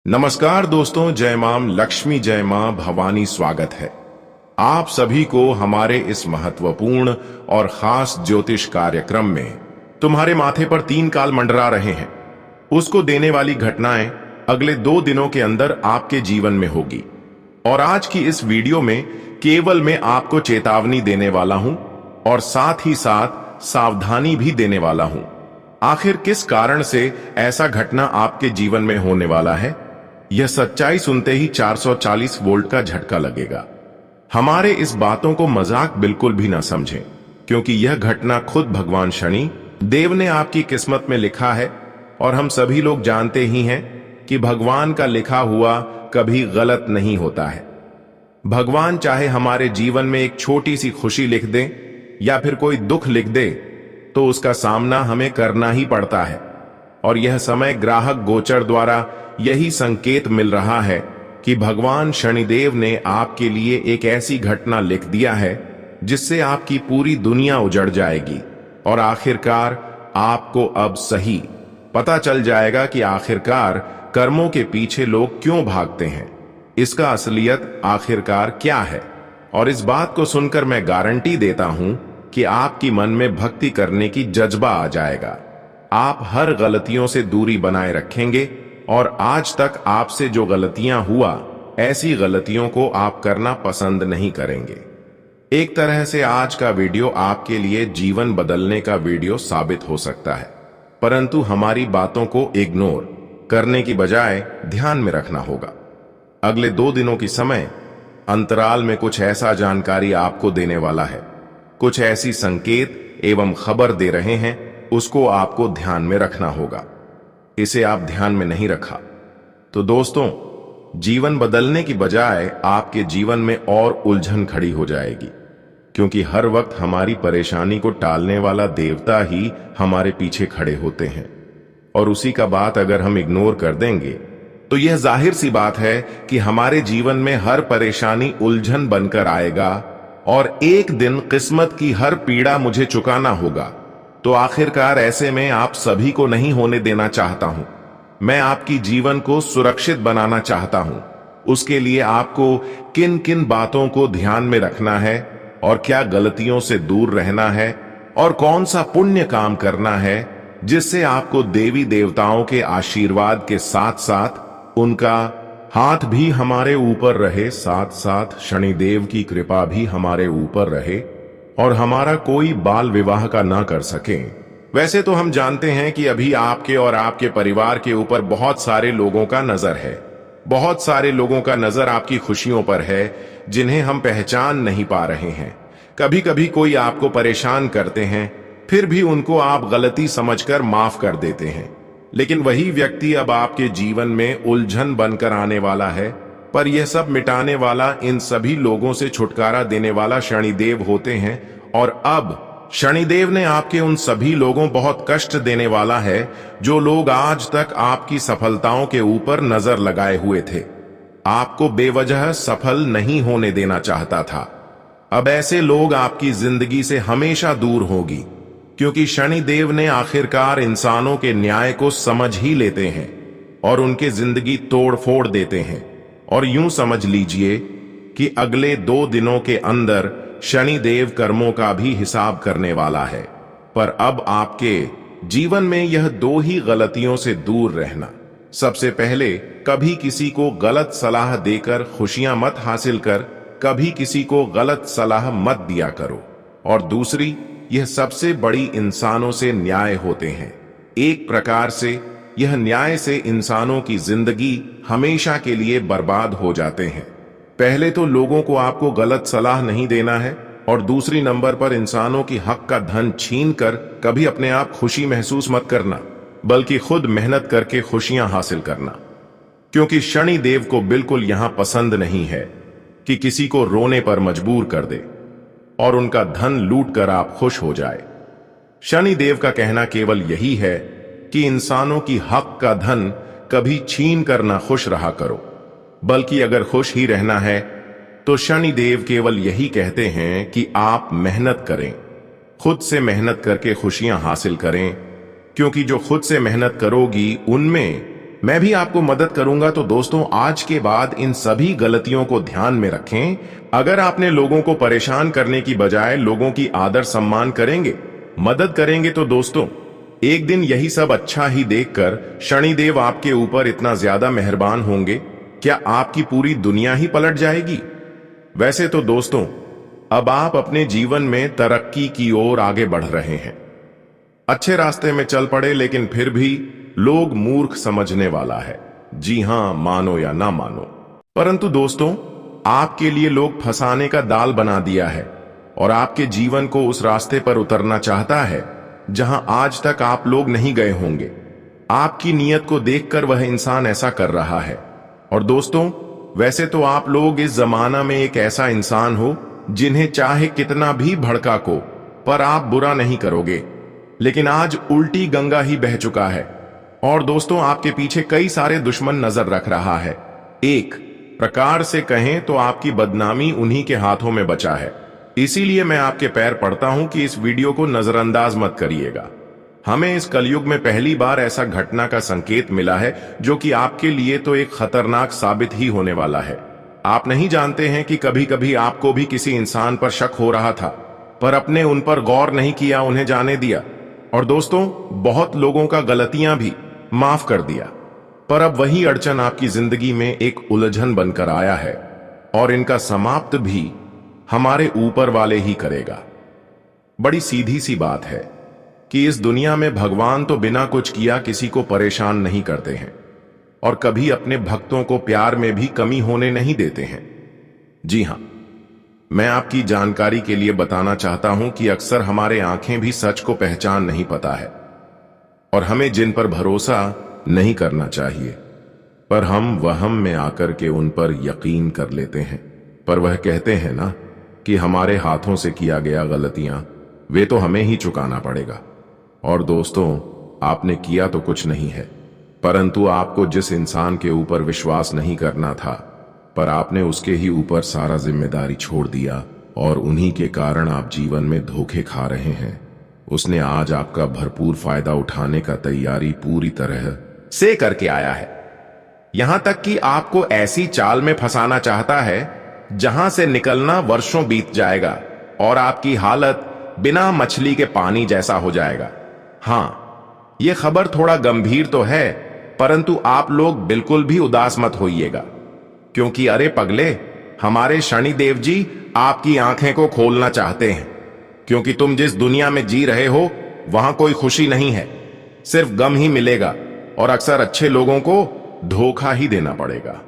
नमस्कार दोस्तों, जय मां लक्ष्मी, जय मां भवानी। स्वागत है आप सभी को हमारे इस महत्वपूर्ण और खास ज्योतिष कार्यक्रम में। तुम्हारे माथे पर 3 काल मंडरा रहे हैं, उसको देने वाली घटनाएं अगले 2 दिनों के अंदर आपके जीवन में होगी। और आज की इस वीडियो में केवल मैं आपको चेतावनी देने वाला हूं और साथ ही साथ सावधानी भी देने वाला हूं। आखिर किस कारण से ऐसा घटना आपके जीवन में होने वाला है, यह सच्चाई सुनते ही 440 वोल्ट का झटका लगेगा। हमारे इस बातों को मजाक बिल्कुल भी ना समझें, क्योंकि यह घटना खुद भगवान शनि देव ने आपकी किस्मत में लिखा है। और हम सभी लोग जानते ही हैं कि भगवान का लिखा हुआ कभी गलत नहीं होता है। भगवान चाहे हमारे जीवन में एक छोटी सी खुशी लिख दे या फिर कोई दुख लिख दे, तो उसका सामना हमें करना ही पड़ता है। और यह समय ग्राहक गोचर द्वारा यही संकेत मिल रहा है कि भगवान शनिदेव ने आपके लिए एक ऐसी घटना लिख दिया है जिससे आपकी पूरी दुनिया उजड़ जाएगी। और आखिरकार आपको अब सही पता चल जाएगा कि आखिरकार कर्मों के पीछे लोग क्यों भागते हैं, इसका असलियत आखिरकार क्या है। और इस बात को सुनकर मैं गारंटी देता हूं कि आपकी मन में भक्ति करने की जज्बा आ जाएगा। आप हर गलतियों से दूरी बनाए रखेंगे और आज तक आपसे जो गलतियां हुआ, ऐसी गलतियों को आप करना पसंद नहीं करेंगे। एक तरह से आज का वीडियो आपके लिए जीवन बदलने का वीडियो साबित हो सकता है, परंतु हमारी बातों को इग्नोर करने की बजाय ध्यान में रखना होगा। अगले 2 दिनों की समय अंतराल में कुछ ऐसा जानकारी आपको देने वाला है, कुछ ऐसी संकेत एवं खबर दे रहे हैं, उसको आपको ध्यान में रखना होगा। इसे आप ध्यान में नहीं रखा तो दोस्तों, जीवन बदलने की बजाय आपके जीवन में और उलझन खड़ी हो जाएगी, क्योंकि हर वक्त हमारी परेशानी को टालने वाला देवता ही हमारे पीछे खड़े होते हैं। और उसी का बात अगर हम इग्नोर कर देंगे तो यह जाहिर सी बात है कि हमारे जीवन में हर परेशानी उलझन बनकर आएगा और एक दिन किस्मत की हर पीड़ा मुझे चुकाना होगा। तो आखिरकार ऐसे में आप सभी को नहीं होने देना चाहता हूं। मैं आपकी जीवन को सुरक्षित बनाना चाहता हूं। उसके लिए आपको किन किन बातों को ध्यान में रखना है और क्या गलतियों से दूर रहना है और कौन सा पुण्य काम करना है जिससे आपको देवी देवताओं के आशीर्वाद के साथ साथ उनका हाथ भी हमारे ऊपर रहे, साथ साथ शनिदेव की कृपा भी हमारे ऊपर रहे और हमारा कोई बाल विवाह का ना कर सके। वैसे तो हम जानते हैं कि अभी आपके और आपके परिवार के ऊपर बहुत सारे लोगों का नजर है, बहुत सारे लोगों का नजर आपकी खुशियों पर है जिन्हें हम पहचान नहीं पा रहे हैं। कभी कभी कोई आपको परेशान करते हैं, फिर भी उनको आप गलती समझकर माफ कर देते हैं, लेकिन वही व्यक्ति अब आपके जीवन में उलझन बनकर आने वाला है। पर यह सब मिटाने वाला, इन सभी लोगों से छुटकारा देने वाला शनिदेव होते हैं। और अब शनिदेव ने आपके उन सभी लोगों बहुत कष्ट देने वाला है जो लोग आज तक आपकी सफलताओं के ऊपर नजर लगाए हुए थे, आपको बेवजह सफल नहीं होने देना चाहता था। अब ऐसे लोग आपकी जिंदगी से हमेशा दूर होगी, क्योंकि शनिदेव ने आखिरकार इंसानों के न्याय को समझ ही लेते हैं और उनके जिंदगी तोड़ फोड़ देते हैं। और यूं समझ लीजिए कि अगले 2 दिनों के अंदर शनिदेव कर्मों का भी हिसाब करने वाला है। पर अब आपके जीवन में यह 2 ही गलतियों से दूर रहना। सबसे पहले, कभी किसी को गलत सलाह देकर खुशियां मत हासिल कर, कभी किसी को गलत सलाह मत दिया करो। और दूसरी, यह सबसे बड़ी इंसानों से न्याय होते हैं। एक प्रकार से यह न्याय से इंसानों की जिंदगी हमेशा के लिए बर्बाद हो जाते हैं। पहले तो लोगों को आपको गलत सलाह नहीं देना है, और दूसरी नंबर पर इंसानों की हक का धन छीन कर कभी अपने आप खुशी महसूस मत करना, बल्कि खुद मेहनत करके खुशियां हासिल करना। क्योंकि शनि देव को बिल्कुल यहां पसंद नहीं है कि किसी को रोने पर मजबूर कर दे और उनका धन लूट कर आप खुश हो जाए। शनि देव का कहना केवल यही है कि इंसानों की हक का धन कभी छीन कर ना खुश रहा करो, बल्कि अगर खुश ही रहना है तो शनि देव केवल यही कहते हैं कि आप मेहनत करें, खुद से मेहनत करके खुशियां हासिल करें। क्योंकि जो खुद से मेहनत करोगी, उनमें मैं भी आपको मदद करूंगा। तो दोस्तों, आज के बाद इन सभी गलतियों को ध्यान में रखें। अगर आपने लोगों को परेशान करने की बजाय लोगों की आदर सम्मान करेंगे, मदद करेंगे, तो दोस्तों एक दिन यही सब अच्छा ही देखकर शनिदेव आपके ऊपर इतना ज्यादा मेहरबान होंगे, क्या आपकी पूरी दुनिया ही पलट जाएगी। वैसे तो दोस्तों, अब आप अपने जीवन में तरक्की की ओर आगे बढ़ रहे हैं, अच्छे रास्ते में चल पड़े, लेकिन फिर भी लोग मूर्ख समझने वाला है। जी हां, मानो या ना मानो, परंतु दोस्तों आपके लिए लोग फंसाने का दाल बना दिया है और आपके जीवन को उस रास्ते पर उतरना चाहता है जहां आज तक आप लोग नहीं गए होंगे। आपकी नीयत को देखकर वह इंसान ऐसा कर रहा है। और दोस्तों, वैसे तो आप लोग इस जमाना में एक ऐसा इंसान हो जिन्हें चाहे कितना भी भड़का को, पर आप बुरा नहीं करोगे। लेकिन आज उल्टी गंगा ही बह चुका है और दोस्तों आपके पीछे कई सारे दुश्मन नजर रख रहा है। एक प्रकार से कहें तो आपकी बदनामी उन्हीं के हाथों में बचा है। इसीलिए मैं आपके पैर पड़ता हूं कि इस वीडियो को नजरअंदाज मत करिएगा। हमें इस कलयुग में पहली बार ऐसा घटना का संकेत मिला है जो कि आपके लिए तो एक खतरनाक साबित ही होने वाला है। आप नहीं जानते हैं कि कभी कभी आपको भी किसी इंसान पर शक हो रहा था, पर अपने उन पर गौर नहीं किया, उन्हें जाने दिया। और दोस्तों, बहुत लोगों का गलतियां भी माफ कर दिया, पर अब वही अड़चन आपकी जिंदगी में एक उलझन बनकर आया है और इनका समाप्त भी हमारे ऊपर वाले ही करेगा। बड़ी सीधी सी बात है कि इस दुनिया में भगवान तो बिना कुछ किया किसी को परेशान नहीं करते हैं और कभी अपने भक्तों को प्यार में भी कमी होने नहीं देते हैं। जी हां, मैं आपकी जानकारी के लिए बताना चाहता हूं कि अक्सर हमारे आंखें भी सच को पहचान नहीं पाता है और हमें जिन पर भरोसा नहीं करना चाहिए, पर हम वहम में आकर के उन पर यकीन कर लेते हैं। पर वह कहते हैं ना कि हमारे हाथों से किया गया गलतियां वे तो हमें ही चुकाना पड़ेगा। और दोस्तों, आपने किया तो कुछ नहीं है, परंतु आपको जिस इंसान के ऊपर विश्वास नहीं करना था, पर आपने उसके ही ऊपर सारा जिम्मेदारी छोड़ दिया और उन्हीं के कारण आप जीवन में धोखे खा रहे हैं। उसने आज आपका भरपूर फायदा उठाने का तैयारी पूरी तरह से करके आया है। यहां तक कि आपको ऐसी चाल में फंसाना चाहता है जहां से निकलना वर्षों बीत जाएगा और आपकी हालत बिना मछली के पानी जैसा हो जाएगा। हां, यह खबर थोड़ा गंभीर तो है, परंतु आप लोग बिल्कुल भी उदास मत होइएगा, क्योंकि अरे पगले, हमारे शनिदेव जी आपकी आंखें को खोलना चाहते हैं। क्योंकि तुम जिस दुनिया में जी रहे हो वहां कोई खुशी नहीं है, सिर्फ गम ही मिलेगा और अक्सर अच्छे लोगों को धोखा ही देना पड़ेगा।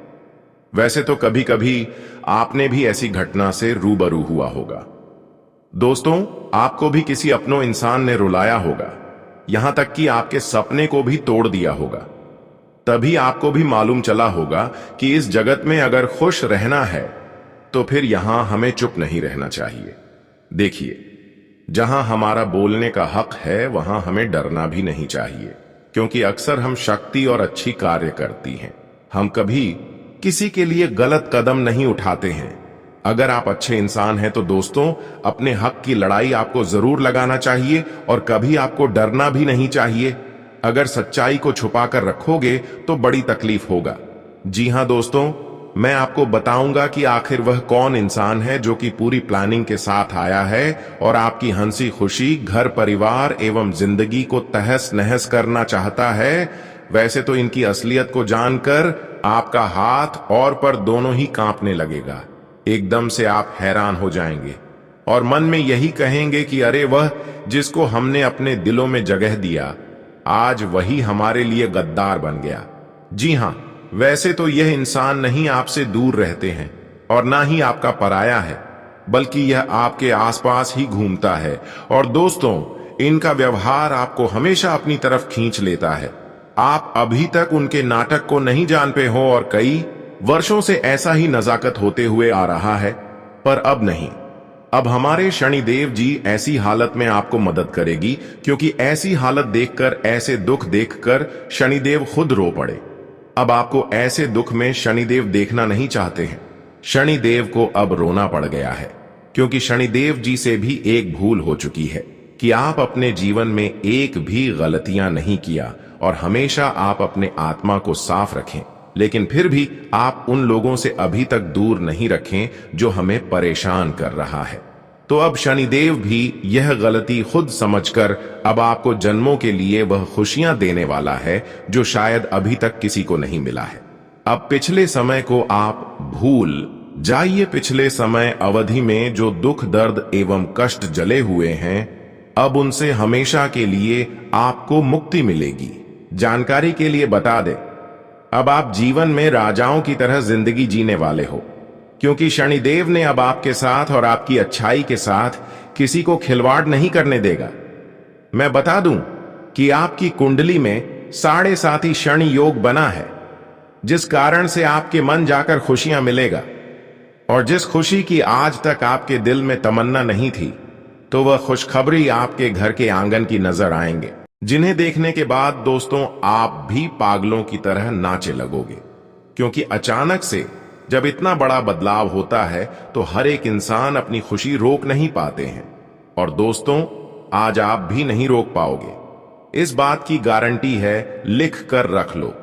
वैसे तो कभी कभी आपने भी ऐसी घटना से रूबरू हुआ होगा। दोस्तों, आपको भी किसी अपनों इंसान ने रुलाया होगा, यहां तक कि आपके सपने को भी तोड़ दिया होगा। तभी आपको भी मालूम चला होगा कि इस जगत में अगर खुश रहना है तो फिर यहां हमें चुप नहीं रहना चाहिए। देखिए, जहां हमारा बोलने का हक है वहां हमें डरना भी नहीं चाहिए, क्योंकि अक्सर हम शक्ति और अच्छी कार्य करती हैं। हम कभी किसी के लिए गलत कदम नहीं उठाते हैं। अगर आप अच्छे इंसान हैं तो दोस्तों, अपने हक की लड़ाई आपको जरूर लगाना चाहिए और कभी आपको डरना भी नहीं चाहिए। अगर सच्चाई को छुपा कर रखोगे तो बड़ी तकलीफ होगा। जी हां दोस्तों, मैं आपको बताऊंगा कि आखिर वह कौन इंसान है जो कि पूरी प्लानिंग के साथ आया है और आपकी हंसी खुशी, घर परिवार एवं जिंदगी को तहस नहस करना चाहता है। वैसे तो इनकी असलियत को जानकर आपका हाथ और पर दोनों ही कांपने लगेगा। एकदम से आप हैरान हो जाएंगे और मन में यही कहेंगे कि अरे, वह जिसको हमने अपने दिलों में जगह दिया, आज वही हमारे लिए गद्दार बन गया। जी हां, वैसे तो यह इंसान नहीं आपसे दूर रहते हैं और ना ही आपका पराया है, बल्कि यह आपके आसपास ही घूमता है। और दोस्तों, इनका व्यवहार आपको हमेशा अपनी तरफ खींच लेता है। आप अभी तक उनके नाटक को नहीं जान पे हो और कई वर्षों से ऐसा ही नजाकत होते हुए आ रहा है, पर अब नहीं। अब हमारे शनिदेव जी ऐसी हालत में आपको मदद करेगी, क्योंकि ऐसी हालत देखकर, ऐसे दुख देखकर शनिदेव खुद रो पड़े। अब आपको ऐसे दुख में शनिदेव देखना नहीं चाहते हैं। शनिदेव को अब रोना पड़ गया है, क्योंकि शनिदेव जी से भी एक भूल हो चुकी है कि आप अपने जीवन में एक भी गलतियां नहीं किया और हमेशा आप अपने आत्मा को साफ रखें, लेकिन फिर भी आप उन लोगों से अभी तक दूर नहीं रखें जो हमें परेशान कर रहा है। तो अब शनिदेव भी यह गलती खुद समझकर अब आपको जन्मों के लिए वह खुशियां देने वाला है जो शायद अभी तक किसी को नहीं मिला है। अब पिछले समय को आप भूल जाइए। पिछले समय अवधि में जो दुख, दर्द एवं कष्ट जले हुए हैं, अब उनसे हमेशा के लिए आपको मुक्ति मिलेगी। जानकारी के लिए बता दें, अब आप जीवन में राजाओं की तरह जिंदगी जीने वाले हो, क्योंकि शनिदेव ने अब आपके साथ और आपकी अच्छाई के साथ किसी को खिलवाड़ नहीं करने देगा। मैं बता दूं कि आपकी कुंडली में 7.5 शनि योग बना है, जिस कारण से आपके मन जाकर खुशियां मिलेगा, और जिस खुशी की आज तक आपके दिल में तमन्ना नहीं थी, तो वह खुशखबरी आपके घर के आंगन की नजर आएंगे, जिन्हें देखने के बाद दोस्तों आप भी पागलों की तरह नाचे लगोगे। क्योंकि अचानक से जब इतना बड़ा बदलाव होता है तो हर एक इंसान अपनी खुशी रोक नहीं पाते हैं, और दोस्तों आज आप भी नहीं रोक पाओगे। इस बात की गारंटी है, लिख कर रख लो,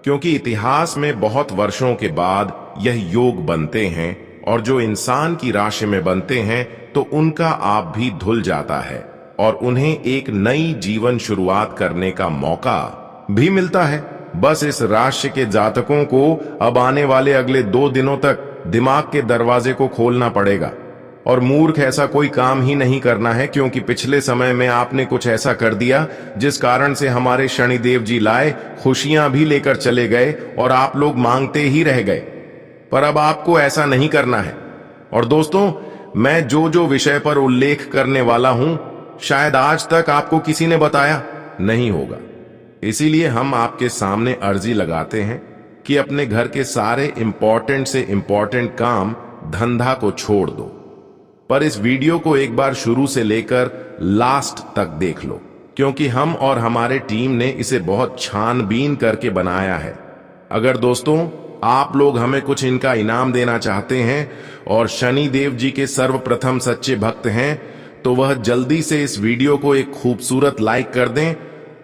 क्योंकि इतिहास में बहुत वर्षों के बाद यह योग बनते हैं, और जो इंसान की राशि में बनते हैं तो उनका आप भी धुल जाता है और उन्हें एक नई जीवन शुरुआत करने का मौका भी मिलता है। बस इस राशि के जातकों को अब आने वाले अगले 2 दिनों तक दिमाग के दरवाजे को खोलना पड़ेगा, और मूर्ख ऐसा कोई काम ही नहीं करना है, क्योंकि पिछले समय में आपने कुछ ऐसा कर दिया जिस कारण से हमारे शनिदेव जी लाए खुशियां भी लेकर चले गए और आप लोग मांगते ही रह गए। पर अब आपको ऐसा नहीं करना है। और दोस्तों, मैं जो जो विषय पर उल्लेख करने वाला हूं, शायद आज तक आपको किसी ने बताया नहीं होगा। इसीलिए हम आपके सामने अर्जी लगाते हैं कि अपने घर के सारे इंपॉर्टेंट से इंपॉर्टेंट काम धंधा को छोड़ दो, पर इस वीडियो को एक बार शुरू से लेकर लास्ट तक देख लो, क्योंकि हम और हमारे टीम ने इसे बहुत छानबीन करके बनाया है। अगर दोस्तों आप लोग हमें कुछ इनका इनाम देना चाहते हैं और शनि देव जी के सर्वप्रथम सच्चे भक्त हैं, तो वह जल्दी से इस वीडियो को एक खूबसूरत लाइक कर दें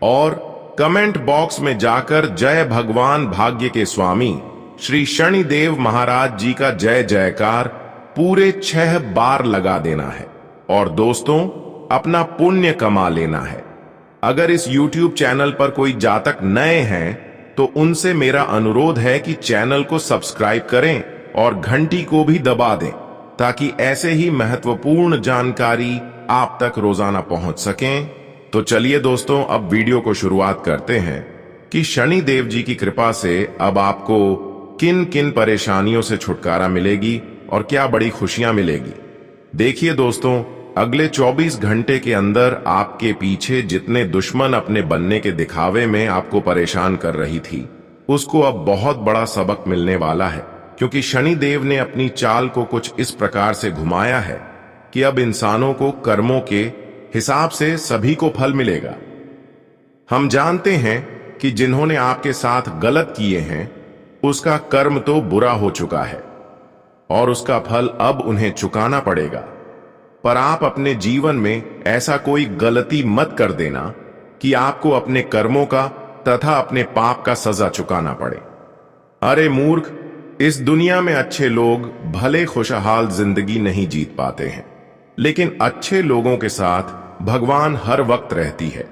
और कमेंट बॉक्स में जाकर जय भगवान भाग्य के स्वामी श्री शनि देव महाराज जी का जय जयकार पूरे 6 बार लगा देना है, और दोस्तों अपना पुण्य कमा लेना है। अगर इस YouTube चैनल पर कोई जातक नए हैं तो उनसे मेरा अनुरोध है कि चैनल को सब्सक्राइब करें और घंटी को भी दबा दें, ताकि ऐसे ही महत्वपूर्ण जानकारी आप तक रोजाना पहुंच सकें। तो चलिए दोस्तों, अब वीडियो को शुरुआत करते हैं कि शनि देव जी की कृपा से अब आपको किन किन परेशानियों से छुटकारा मिलेगी और क्या बड़ी खुशियां मिलेगी। देखिए दोस्तों, अगले 24 घंटे के अंदर आपके पीछे जितने दुश्मन अपने बनने के दिखावे में आपको परेशान कर रही थी, उसको अब बहुत बड़ा सबक मिलने वाला है, क्योंकि शनि देव ने अपनी चाल को कुछ इस प्रकार से घुमाया है कि अब इंसानों को कर्मों के हिसाब से सभी को फल मिलेगा। हम जानते हैं कि जिन्होंने आपके साथ गलत किए हैं उसका कर्म तो बुरा हो चुका है और उसका फल अब उन्हें चुकाना पड़ेगा। पर आप अपने जीवन में ऐसा कोई गलती मत कर देना कि आपको अपने कर्मों का तथा अपने पाप का सजा चुकाना पड़े। अरे मूर्ख, इस दुनिया में अच्छे लोग भले खुशहाल जिंदगी नहीं जीत पाते हैं, लेकिन अच्छे लोगों के साथ भगवान हर वक्त रहती है,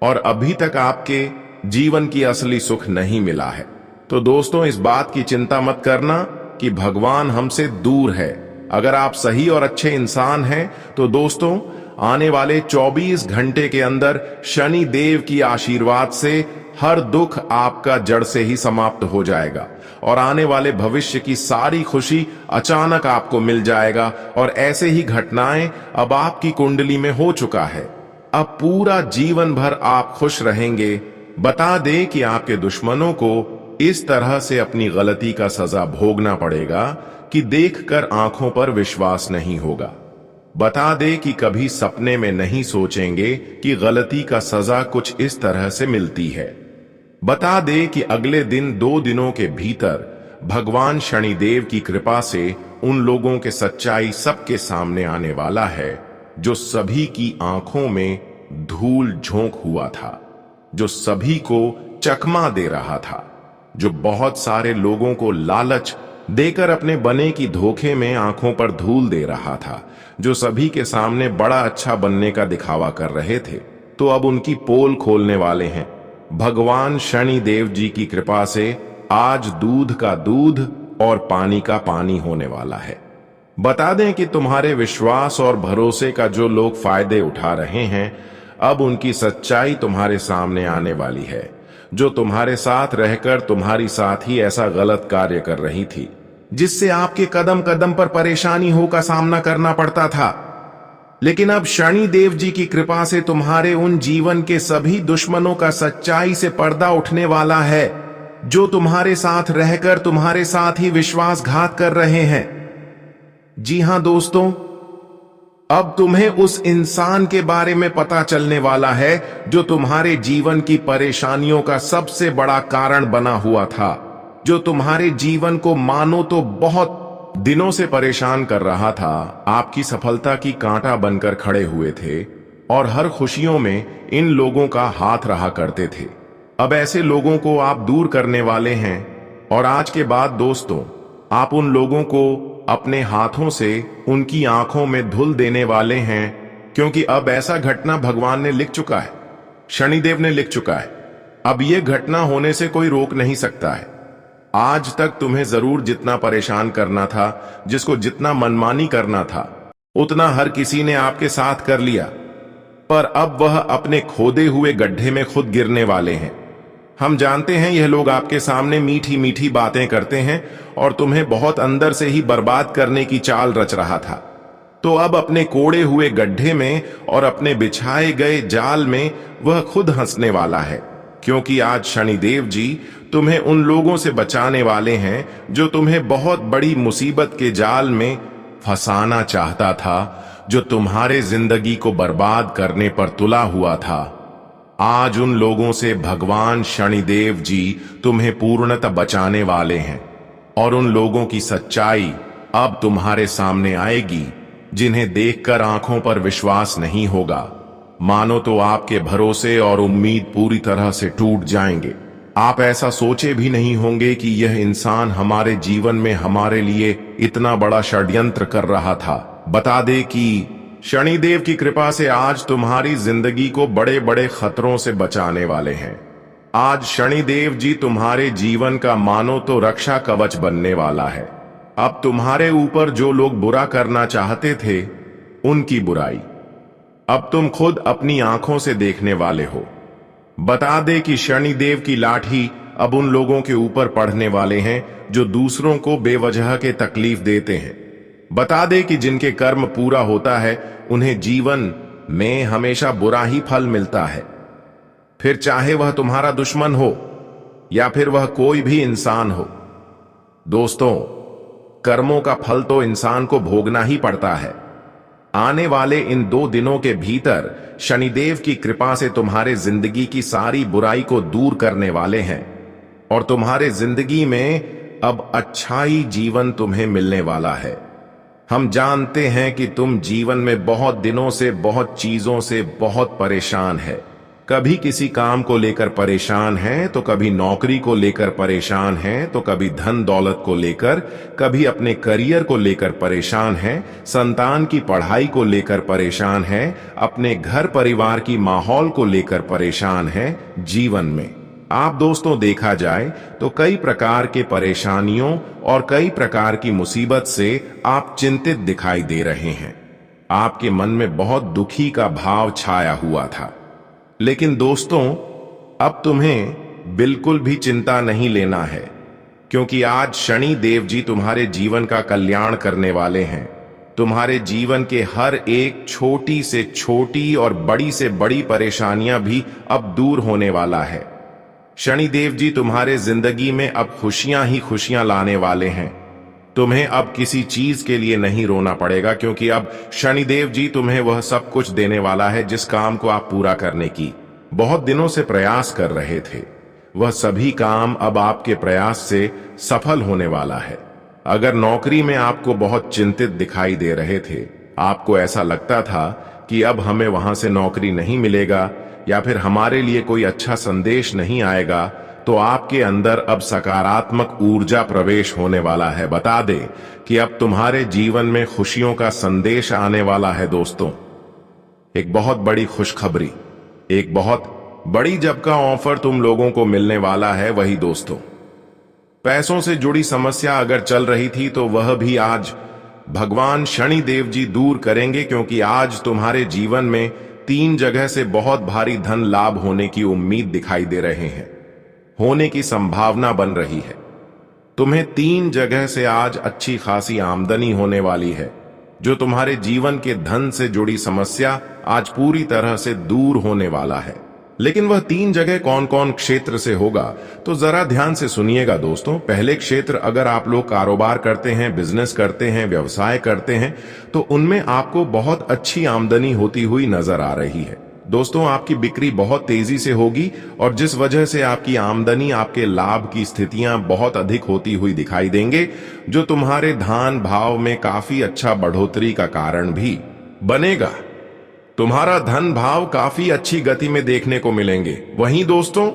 और अभी तक आपके जीवन की असली सुख नहीं मिला है। तो दोस्तों, इस बात की चिंता मत करना कि भगवान हमसे दूर है। अगर आप सही और अच्छे इंसान हैं तो दोस्तों आने वाले 24 घंटे के अंदर शनि देव की आशीर्वाद से हर दुख आपका जड़ से ही समाप्त हो जाएगा, और आने वाले भविष्य की सारी खुशी अचानक आपको मिल जाएगा। और ऐसे ही घटनाएं अब आपकी कुंडली में हो चुका है। अब पूरा जीवन भर आप खुश रहेंगे। बता दें कि आपके दुश्मनों को इस तरह से अपनी गलती का सजा भोगना पड़ेगा कि देखकर आंखों पर विश्वास नहीं होगा। बता दे कि कभी सपने में नहीं सोचेंगे कि गलती का सजा कुछ इस तरह से मिलती है। बता दे कि अगले दिन 2 दिनों के भीतर भगवान शनिदेव की कृपा से उन लोगों के सच्चाई सबके सामने आने वाला है जो सभी की आंखों में धूल झोंक हुआ था, जो सभी को चकमा दे रहा था, जो बहुत सारे लोगों को लालच देकर अपने बने की धोखे में आंखों पर धूल दे रहा था, जो सभी के सामने बड़ा अच्छा बनने का दिखावा कर रहे थे, तो अब उनकी पोल खोलने वाले हैं। भगवान शनिदेव जी की कृपा से आज दूध का दूध और पानी का पानी होने वाला है। बता दें कि तुम्हारे विश्वास और भरोसे का जो लोग फायदे उठा रहे हैं, अब उनकी सच्चाई तुम्हारे सामने आने वाली है। जो तुम्हारे साथ रहकर तुम्हारी साथ ही ऐसा गलत कार्य कर रही थी, जिससे आपके कदम कदम पर परेशानियों का सामना करना पड़ता था, लेकिन अब शनिदेव जी की कृपा से तुम्हारे उन जीवन के सभी दुश्मनों का सच्चाई से पर्दा उठने वाला है, जो तुम्हारे साथ रहकर तुम्हारे साथ ही विश्वासघात कर रहे हैं। जी हां दोस्तों, अब तुम्हें उस इंसान के बारे में पता चलने वाला है जो तुम्हारे जीवन की परेशानियों का सबसे बड़ा कारण बना हुआ था, जो तुम्हारे जीवन को मानो तो बहुत दिनों से परेशान कर रहा था। आपकी सफलता की कांटा बनकर खड़े हुए थे और हर खुशियों में इन लोगों का हाथ रहा करते थे। अब ऐसे लोगों को आप दूर करने वाले हैं और आज के बाद दोस्तों, आप उन लोगों को अपने हाथों से उनकी आंखों में धुल देने वाले हैं, क्योंकि अब ऐसा घटना भगवान ने लिख चुका है, शनिदेव ने लिख चुका है। अब यह घटना होने से कोई रोक नहीं सकता है। आज तक तुम्हें जरूर जितना परेशान करना था, जिसको जितना मनमानी करना था, उतना हर किसी ने आपके साथ कर लिया, पर अब वह अपने खोदे हुए गड्ढे में खुद गिरने वाले हैं। हम जानते हैं यह लोग आपके सामने मीठी मीठी बातें करते हैं और तुम्हें बहुत अंदर से ही बर्बाद करने की चाल रच रहा था। तो अब अपने कोड़े हुए गड्ढे में और अपने बिछाए गए जाल में वह खुद हंसने वाला है, क्योंकि आज शनिदेव जी तुम्हें उन लोगों से बचाने वाले हैं जो तुम्हें बहुत बड़ी मुसीबत के जाल में फंसाना चाहता था, जो तुम्हारे जिंदगी को बर्बाद करने पर तुला हुआ था। आज उन लोगों से भगवान शनिदेव जी तुम्हें पूर्णतः बचाने वाले हैं और उन लोगों की सच्चाई अब तुम्हारे सामने आएगी, जिन्हें देखकर आंखों पर विश्वास नहीं होगा। मानो तो आपके भरोसे और उम्मीद पूरी तरह से टूट जाएंगे। आप ऐसा सोचे भी नहीं होंगे कि यह इंसान हमारे जीवन में हमारे लिए इतना बड़ा षड्यंत्र कर रहा था। बता दे कि शनिदेव की कृपा से आज तुम्हारी जिंदगी को बड़े बड़े खतरों से बचाने वाले हैं। आज शनिदेव जी तुम्हारे जीवन का मानो तो रक्षा कवच बनने वाला है। अब तुम्हारे ऊपर जो लोग बुरा करना चाहते थे, उनकी बुराई अब तुम खुद अपनी आंखों से देखने वाले हो। बता दे कि शनिदेव की लाठी अब उन लोगों के ऊपर पड़ने वाले हैं जो दूसरों को बेवजह के तकलीफ देते हैं। बता दे कि जिनके कर्म पूरा होता है, उन्हें जीवन में हमेशा बुरा ही फल मिलता है, फिर चाहे वह तुम्हारा दुश्मन हो या फिर वह कोई भी इंसान हो। दोस्तों, कर्मों का फल तो इंसान को भोगना ही पड़ता है। आने वाले इन 2 दिनों के भीतर शनिदेव की कृपा से तुम्हारे जिंदगी की सारी बुराई को दूर करने वाले हैं और तुम्हारे जिंदगी में अब अच्छाई जीवन तुम्हें मिलने वाला है। हम जानते हैं कि तुम जीवन में बहुत दिनों से बहुत चीजों से बहुत परेशान है। कभी किसी काम को लेकर परेशान है, तो कभी नौकरी को लेकर परेशान है, तो कभी धन दौलत को लेकर, कभी अपने करियर को लेकर परेशान है, संतान की पढ़ाई को लेकर परेशान है, अपने घर परिवार की माहौल को लेकर परेशान है। जीवन में आप दोस्तों देखा जाए तो कई प्रकार के परेशानियों और कई प्रकार की मुसीबत से आप चिंतित दिखाई दे रहे हैं। आपके मन में बहुत दुखी का भाव छाया हुआ था, लेकिन दोस्तों अब तुम्हें बिल्कुल भी चिंता नहीं लेना है, क्योंकि आज शनि देव जी तुम्हारे जीवन का कल्याण करने वाले हैं। तुम्हारे जीवन के हर एक छोटी से छोटी और बड़ी से बड़ी परेशानियां भी अब दूर होने वाला है। शनिदेव जी तुम्हारे जिंदगी में अब खुशियां ही खुशियां लाने वाले हैं। तुम्हें अब किसी चीज के लिए नहीं रोना पड़ेगा, क्योंकि अब शनिदेव जी तुम्हें वह सब कुछ देने वाला है जिस काम को आप पूरा करने की बहुत दिनों से प्रयास कर रहे थे। वह सभी काम अब आपके प्रयास से सफल होने वाला है। अगर नौकरी में आपको बहुत चिंतित दिखाई दे रहे थे, आपको ऐसा लगता था कि अब हमें वहां से नौकरी नहीं मिलेगा या फिर हमारे लिए कोई अच्छा संदेश नहीं आएगा, तो आपके अंदर अब सकारात्मक ऊर्जा प्रवेश होने वाला है। बता दे कि अब तुम्हारे जीवन में खुशियों का संदेश आने वाला है दोस्तों। एक बहुत बड़ी खुशखबरी, एक बहुत बड़ी जब का ऑफर तुम लोगों को मिलने वाला है। वही दोस्तों, पैसों से जुड़ी समस्या अगर चल रही थी तो वह भी आज भगवान शनि देव जी दूर करेंगे, क्योंकि आज तुम्हारे जीवन में 3 जगह से बहुत भारी धन लाभ होने की उम्मीद दिखाई दे रहे हैं, होने की संभावना बन रही है। तुम्हें 3 जगह से आज अच्छी खासी आमदनी होने वाली है, जो तुम्हारे जीवन के धन से जुड़ी समस्या आज पूरी तरह से दूर होने वाला है। लेकिन वह 3 जगह कौन कौन क्षेत्र से होगा, तो जरा ध्यान से सुनिएगा दोस्तों। पहले क्षेत्र, अगर आप लोग कारोबार करते हैं, बिजनेस करते हैं, व्यवसाय करते हैं, तो उनमें आपको बहुत अच्छी आमदनी होती हुई नजर आ रही है दोस्तों। आपकी बिक्री बहुत तेजी से होगी और जिस वजह से आपकी आमदनी, आपके लाभ की स्थितियां बहुत अधिक होती हुई दिखाई देंगे, जो तुम्हारे धन भाव में काफी अच्छा बढ़ोतरी का कारण भी बनेगा। तुम्हारा धन भाव काफी अच्छी गति में देखने को मिलेंगे। वहीं दोस्तों,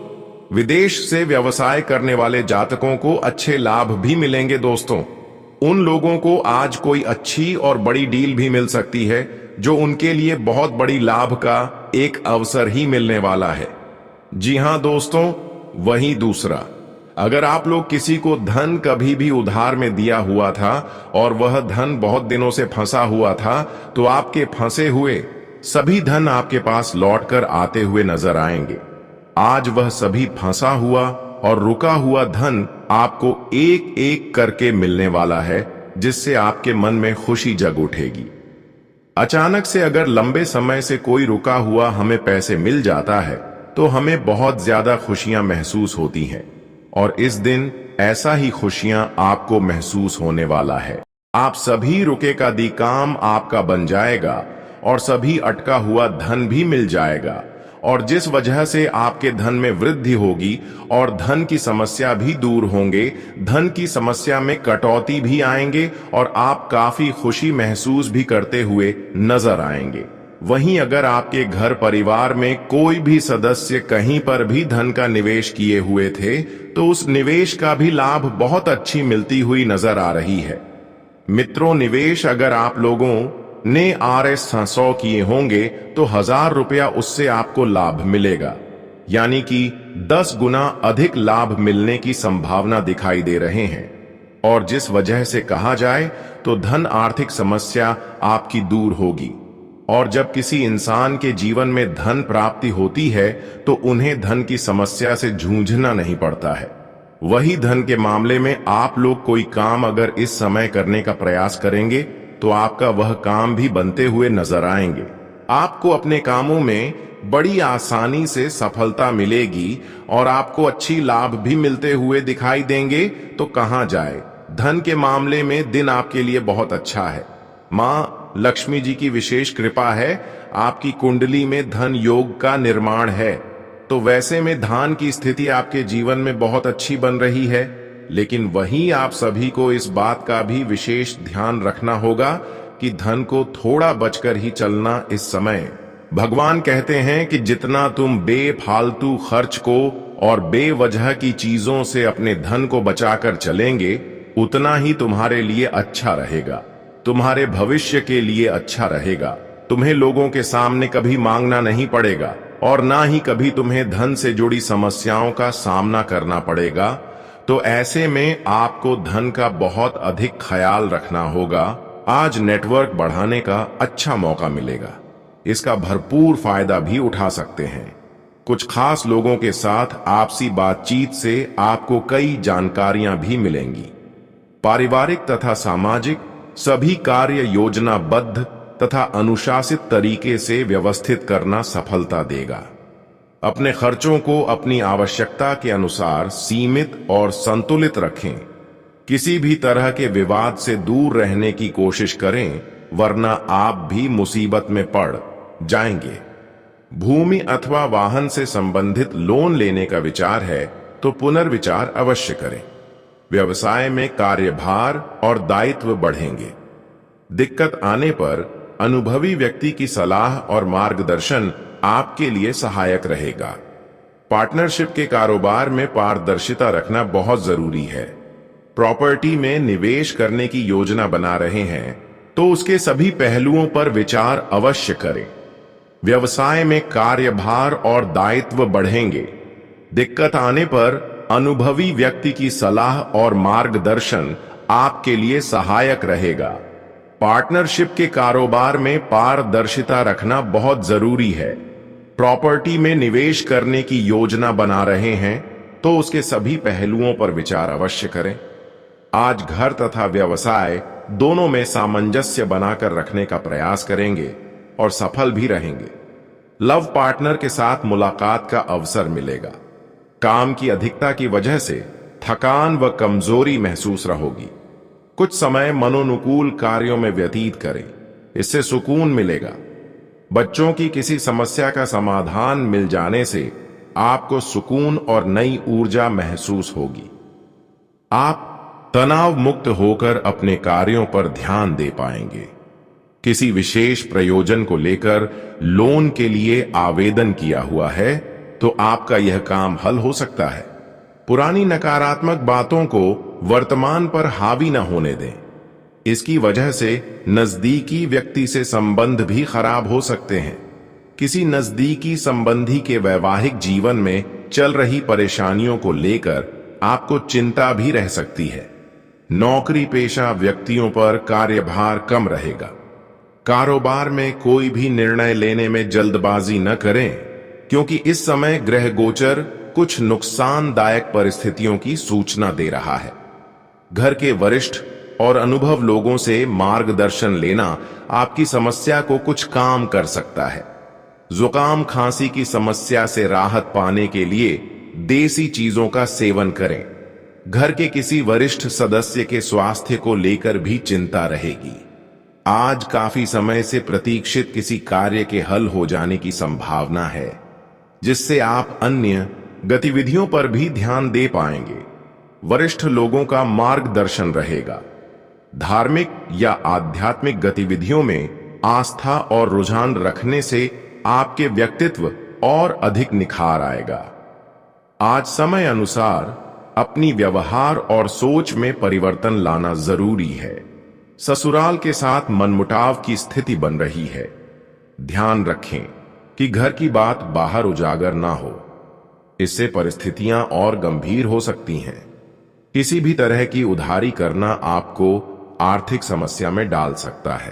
विदेश से व्यवसाय करने वाले जातकों को अच्छे लाभ भी मिलेंगे दोस्तों। उन लोगों को आज कोई अच्छी और बड़ी डील भी मिल सकती है, जो उनके लिए बहुत बड़ी लाभ का एक अवसर ही मिलने वाला है। जी हां दोस्तों, वहीं दूसरा, अगर आप लोग किसी को धन कभी भी उधार में दिया हुआ था और वह धन बहुत दिनों से फंसा हुआ था, तो आपके फंसे हुए सभी धन आपके पास लौटकर आते हुए नजर आएंगे। आज वह सभी फंसा हुआ और रुका हुआ धन आपको एक एक करके मिलने वाला है, जिससे आपके मन में खुशी जग उठेगी। अचानक से अगर लंबे समय से कोई रुका हुआ हमें पैसे मिल जाता है, तो हमें बहुत ज्यादा खुशियां महसूस होती हैं, और इस दिन ऐसा ही खुशियां आपको महसूस होने वाला है। आप सभी रुके का दी काम आपका बन जाएगा और सभी अटका हुआ धन भी मिल जाएगा, और जिस वजह से आपके धन में वृद्धि होगी और धन की समस्या भी दूर होंगे। धन की समस्या में कटौती भी आएंगे और आप काफी खुशी महसूस भी करते हुए नजर आएंगे। वहीं अगर आपके घर परिवार में कोई भी सदस्य कहीं पर भी धन का निवेश किए हुए थे, तो उस निवेश का भी लाभ बहुत अच्छी मिलती हुई नजर आ रही है। मित्रों, निवेश अगर आप लोगों ने RS100 किए होंगे, तो 1000 रुपया उससे आपको लाभ मिलेगा, यानी कि 10 गुना अधिक लाभ मिलने की संभावना दिखाई दे रहे हैं। और जिस वजह से कहा जाए तो धन आर्थिक समस्या आपकी दूर होगी। और जब किसी इंसान के जीवन में धन प्राप्ति होती है, तो उन्हें धन की समस्या से जूझना नहीं पड़ता है। वही धन के मामले में आप लोग कोई काम अगर इस समय करने का प्रयास करेंगे, तो आपका वह काम भी बनते हुए नजर आएंगे। आपको अपने कामों में बड़ी आसानी से सफलता मिलेगी और आपको अच्छी लाभ भी मिलते हुए दिखाई देंगे। तो कहां जाए, धन के मामले में दिन आपके लिए बहुत अच्छा है। मां लक्ष्मी जी की विशेष कृपा है, आपकी कुंडली में धन योग का निर्माण है, तो वैसे में धन की स्थिति आपके जीवन में बहुत अच्छी बन रही है। लेकिन वहीं आप सभी को इस बात का भी विशेष ध्यान रखना होगा कि धन को थोड़ा बचकर ही चलना इस समय। भगवान कहते हैं कि जितना तुम बेफालतू खर्च को और बेवजह की चीजों से अपने धन को बचाकर चलेंगे, उतना ही तुम्हारे लिए अच्छा रहेगा, तुम्हारे भविष्य के लिए अच्छा रहेगा। तुम्हें लोगों के सामने कभी मांगना नहीं पड़ेगा और ना ही कभी तुम्हें धन से जुड़ी समस्याओं का सामना करना पड़ेगा। तो ऐसे में आपको धन का बहुत अधिक ख्याल रखना होगा। आज नेटवर्क बढ़ाने का अच्छा मौका मिलेगा, इसका भरपूर फायदा भी उठा सकते हैं। कुछ खास लोगों के साथ आपसी बातचीत से आपको कई जानकारियां भी मिलेंगी। पारिवारिक तथा सामाजिक सभी कार्य योजनाबद्ध तथा अनुशासित तरीके से व्यवस्थित करना सफलता देगा। अपने खर्चों को अपनी आवश्यकता के अनुसार सीमित और संतुलित रखें। किसी भी तरह के विवाद से दूर रहने की कोशिश करें, वरना आप भी मुसीबत में पड़ जाएंगे। भूमि अथवा वाहन से संबंधित लोन लेने का विचार है तो पुनर्विचार अवश्य करें। व्यवसाय में कार्यभार और दायित्व बढ़ेंगे। दिक्कत आने पर अनुभवी व्यक्ति की सलाह और मार्गदर्शन आपके लिए सहायक रहेगा। पार्टनरशिप के कारोबार में पारदर्शिता रखना बहुत जरूरी है। प्रॉपर्टी में निवेश करने की योजना बना रहे हैं तो उसके सभी पहलुओं पर विचार अवश्य करें। व्यवसाय में कार्यभार और दायित्व बढ़ेंगे। दिक्कत आने पर अनुभवी व्यक्ति की सलाह और मार्गदर्शन आपके लिए सहायक रहेगा। पार्टनरशिप के कारोबार में पारदर्शिता रखना बहुत जरूरी है। प्रॉपर्टी में निवेश करने की योजना बना रहे हैं तो उसके सभी पहलुओं पर विचार अवश्य करें। आज घर तथा व्यवसाय दोनों में सामंजस्य बनाकर रखने का प्रयास करेंगे और सफल भी रहेंगे। लव पार्टनर के साथ मुलाकात का अवसर मिलेगा। काम की अधिकता की वजह से थकान व कमजोरी महसूस होगी। कुछ समय मनोनुकूल कार्यों में व्यतीत करें, इससे सुकून मिलेगा। बच्चों की किसी समस्या का समाधान मिल जाने से आपको सुकून और नई ऊर्जा महसूस होगी। आप तनाव मुक्त होकर अपने कार्यों पर ध्यान दे पाएंगे। किसी विशेष प्रयोजन को लेकर लोन के लिए आवेदन किया हुआ है तो आपका यह काम हल हो सकता है। पुरानी नकारात्मक बातों को वर्तमान पर हावी न होने दें। इसकी वजह से नजदीकी व्यक्ति से संबंध भी खराब हो सकते हैं। किसी नजदीकी संबंधी के वैवाहिक जीवन में चल रही परेशानियों को लेकर आपको चिंता भी रह सकती है। नौकरी पेशा व्यक्तियों पर कार्यभार कम रहेगा। कारोबार में कोई भी निर्णय लेने में जल्दबाजी न करें, क्योंकि इस समय ग्रह गोचर कुछ नुकसानदायक परिस्थितियों की सूचना दे रहा है। घर के वरिष्ठ और अनुभव लोगों से मार्गदर्शन लेना आपकी समस्या को कुछ काम कर सकता है। जुकाम खांसी की समस्या से राहत पाने के लिए देसी चीजों का सेवन करें। घर के किसी वरिष्ठ सदस्य के स्वास्थ्य को लेकर भी चिंता रहेगी। आज काफी समय से प्रतीक्षित किसी कार्य के हल हो जाने की संभावना है, जिससे आप अन्य गतिविधियों पर भी ध्यान दे पाएंगे। वरिष्ठ लोगों का मार्गदर्शन रहेगा। धार्मिक या आध्यात्मिक गतिविधियों में आस्था और रुझान रखने से आपके व्यक्तित्व और अधिक निखार आएगा। आज समय अनुसार अपनी व्यवहार और सोच में परिवर्तन लाना जरूरी है। ससुराल के साथ मनमुटाव की स्थिति बन रही है। ध्यान रखें कि घर की बात बाहर उजागर ना हो, इससे परिस्थितियां और गंभीर हो सकती हैं। किसी भी तरह की उधारी करना आपको आर्थिक समस्या में डाल सकता है।